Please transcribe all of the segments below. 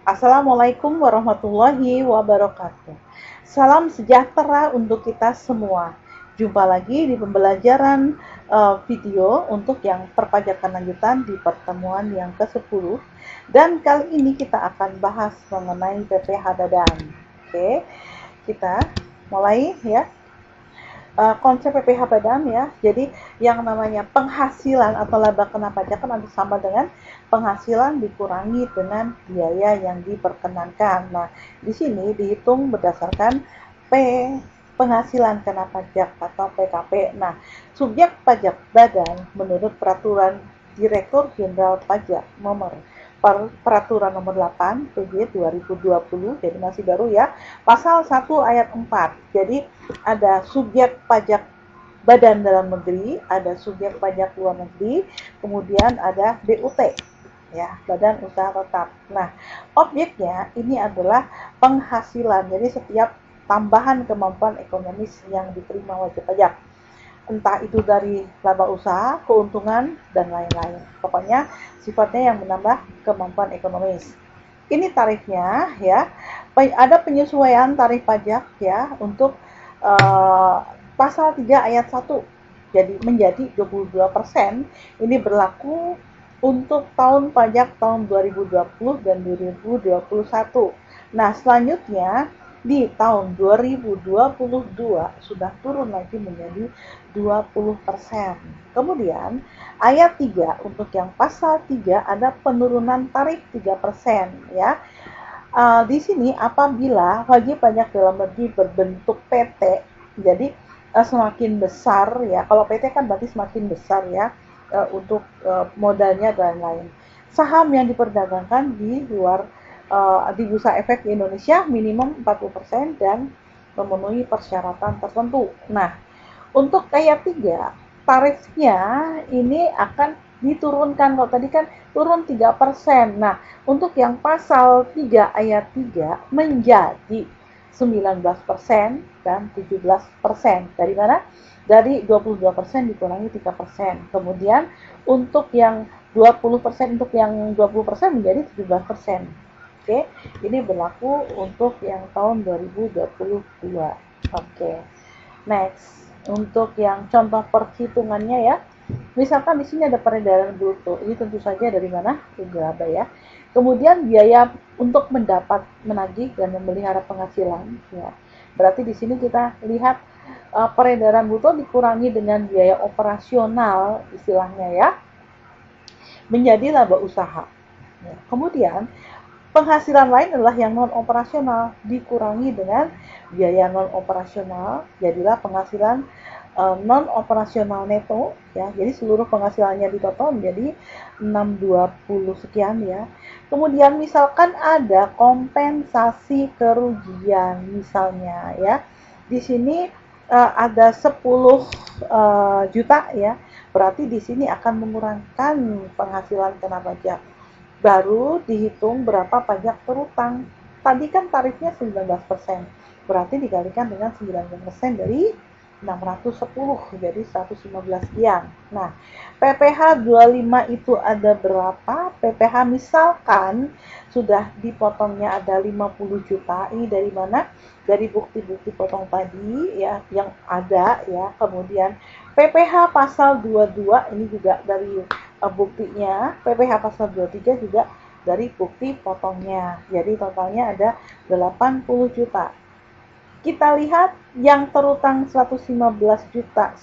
Assalamualaikum warahmatullahi wabarakatuh. Salam sejahtera untuk kita semua. Jumpa lagi di pembelajaran video untuk yang perpajakan lanjutan di pertemuan yang ke-10. Dan kali ini kita akan bahas mengenai PPh Badan. Oke, kita mulai ya. Konsep PPh Badan ya. Jadi yang namanya penghasilan atau laba kena pajak kan sama dengan penghasilan dikurangi dengan biaya yang diperkenankan. Nah, di sini dihitung berdasarkan P penghasilan kena pajak atau PKP. Nah, subjek pajak badan menurut peraturan Direktur Jenderal Pajak nomor Peraturan nomor 8 PJ 2020, jadi masih baru ya, pasal 1 ayat 4. Jadi ada subjek pajak badan dalam negeri, ada subjek pajak luar negeri, kemudian ada BUT ya, badan usaha tetap. Nah, objeknya ini adalah penghasilan. Jadi setiap tambahan kemampuan ekonomis yang diterima wajib pajak, entah itu dari laba usaha, keuntungan, dan lain-lain. Pokoknya sifatnya yang menambah kemampuan ekonomis. Ini tarifnya ya, ada penyesuaian tarif pajak ya untuk pasal 3 ayat 1. Jadi menjadi 22%. Ini berlaku untuk tahun pajak tahun 2020 dan 2021. Nah, selanjutnya di tahun 2022 sudah turun lagi menjadi 20%. Kemudian ayat 3 untuk yang pasal 3 ada penurunan tarif 3% ya. Di sini apabila wajib pajak dalam negeri berbentuk PT, jadi semakin besar ya. Kalau PT kan berarti semakin besar ya untuk modalnya dan lain-lain. Saham yang diperdagangkan di luar di bursa efek di Indonesia minimum 40% dan memenuhi persyaratan tertentu. Nah, untuk ayat 3, tarifnya ini akan diturunkan. Kalau tadi kan turun 3%. Nah, untuk yang pasal 3 ayat 3 menjadi 19% dan 17%. Dari mana? Dari 22% dikurangi 3%. Kemudian untuk yang 20%, untuk yang 20% menjadi 17%. Oke, ini berlaku untuk yang tahun 2022. Oke. Next, untuk yang contoh perhitungannya ya. Misalkan di sini ada peredaran bruto. Ini tentu saja dari mana? Laba ya. Kemudian biaya untuk mendapat, menagih dan memelihara penghasilan ya. Berarti di sini kita lihat peredaran bruto dikurangi dengan biaya operasional istilahnya ya, menjadi laba usaha. Ya. Kemudian penghasilan lain adalah yang non operasional dikurangi dengan biaya non operasional, jadilah penghasilan non operasional neto ya. Jadi seluruh penghasilannya ditotal menjadi 620 sekian ya. Kemudian misalkan ada kompensasi kerugian misalnya ya. Di sini ada 10 juta ya. Berarti di sini akan mengurangkan penghasilan kena pajak. Baru dihitung berapa pajak terutang. Tadi kan tarifnya 19%, berarti dikalikan dengan 19% dari 610, jadi 115 sekian. Nah, PPh 25 itu ada berapa? PPh misalkan sudah dipotongnya ada 50 juta. Ini dari mana? Dari bukti-bukti potong tadi ya yang ada ya. Kemudian PPh pasal 22 ini juga dari buktinya. PPh pasal 23 juga dari bukti potongnya. Jadi totalnya ada 80 juta. Kita lihat yang terutang 115.900.000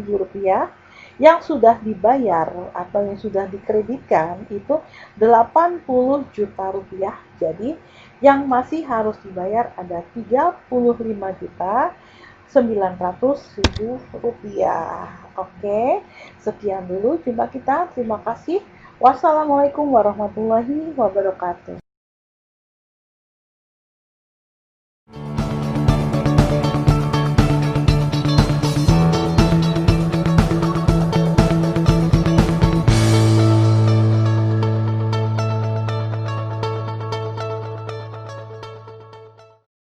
rupiah yang sudah dibayar atau yang sudah dikreditkan itu 80 juta rupiah. Jadi yang masih harus dibayar ada 35 juta 900.000 rupiah. Oke, sekian dulu jumpa kita. Terima kasih. Wassalamualaikum warahmatullahi wabarakatuh.